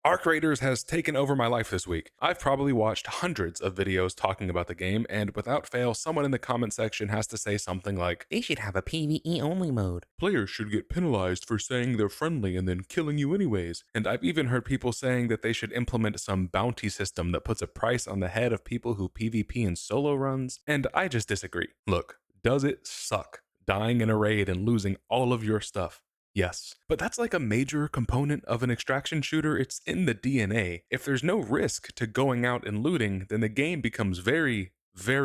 Arc Raiders has taken over my life this week. I've probably watched hundreds of videos talking about the game, and without fail, someone in the comment section has to say something like, They should have a PvE only mode. players should get penalized for saying they're friendly and then killing you anyways. And I've even heard people saying that they should implement some bounty system that puts a price on the head of people who PvP in solo runs, and I just disagree. Look, does it suck dying in a raid and losing all of your stuff? Yes. But that's like a major component of an extraction shooter. It's in the DNA. If there's no risk to going out and looting, then the game becomes very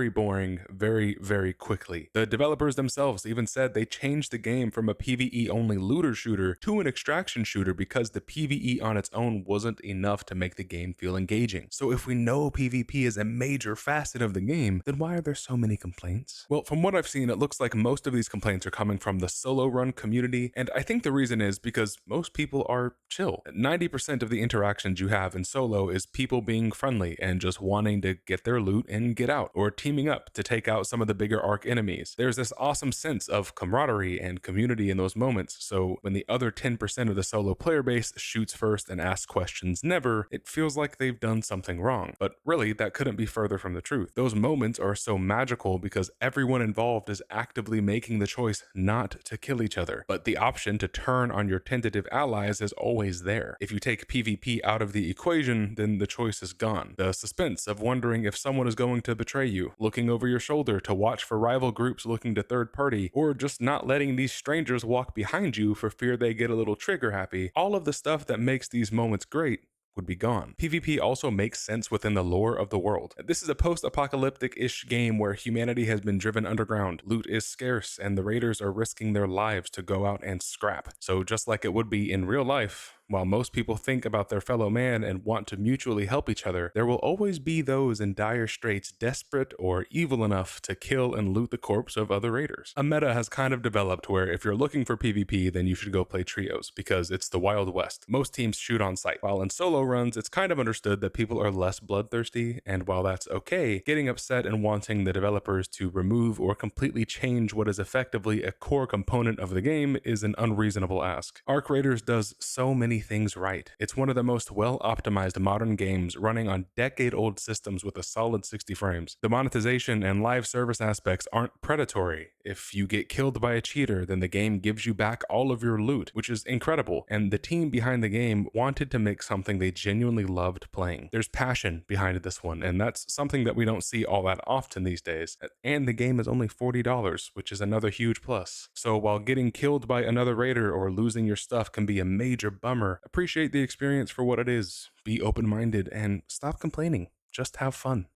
boring very quickly. The developers themselves even said they changed the game from a PvE only looter shooter to an extraction shooter because the PvE on its own wasn't enough to make the game feel engaging. So if we know PvP is a major facet of the game, then why are there so many complaints? Well, from what I've seen, it looks like most of these complaints are coming from the solo run community, and I think the reason is because most people are chill. 90% of the interactions you have in solo is people being friendly and just wanting to get their loot and get out, or teaming up to take out some of the bigger arc enemies. There's this awesome sense of camaraderie and community in those moments, so when the other 10% of the solo player base shoots first and asks questions never, it feels like they've done something wrong. But really, that couldn't be further from the truth. Those moments are so magical because everyone involved is actively making the choice not to kill each other, but the option to turn on your tentative allies is always there. If you take PvP out of the equation, then the choice is gone. The suspense of wondering if someone is going to betray you, looking over your shoulder to watch for rival groups looking to third party, or just not letting these strangers walk behind you for fear they get a little trigger happy, all of the stuff that makes these moments great would be gone. PvP also makes sense within the lore of the world. This is a post-apocalyptic-ish game where humanity has been driven underground, loot is scarce, and the raiders are risking their lives to go out and scrap. So just like it would be in real life, while most people think about their fellow man and want to mutually help each other, there will always be those in dire straits desperate or evil enough to kill and loot the corpse of other raiders. A meta has kind of developed where if you're looking for PvP, then you should go play trios, because it's the Wild West. Most teams shoot on sight, while in solo runs, it's kind of understood that people are less bloodthirsty, and while that's okay, getting upset and wanting the developers to remove or completely change what is effectively a core component of the game is an unreasonable ask. Arc Raiders does so many things right. It's one of the most well-optimized modern games running on decade-old systems with a solid 60 frames. The monetization and live service aspects aren't predatory. If you get killed by a cheater, then the game gives you back all of your loot, which is incredible, and the team behind the game wanted to make something they genuinely loved playing. There's passion behind this one, and that's something that we don't see all that often these days. And the game is only $40, which is another huge plus. So while getting killed by another raider or losing your stuff can be a major bummer, appreciate the experience for what it is, be open-minded, and stop complaining. Just have fun.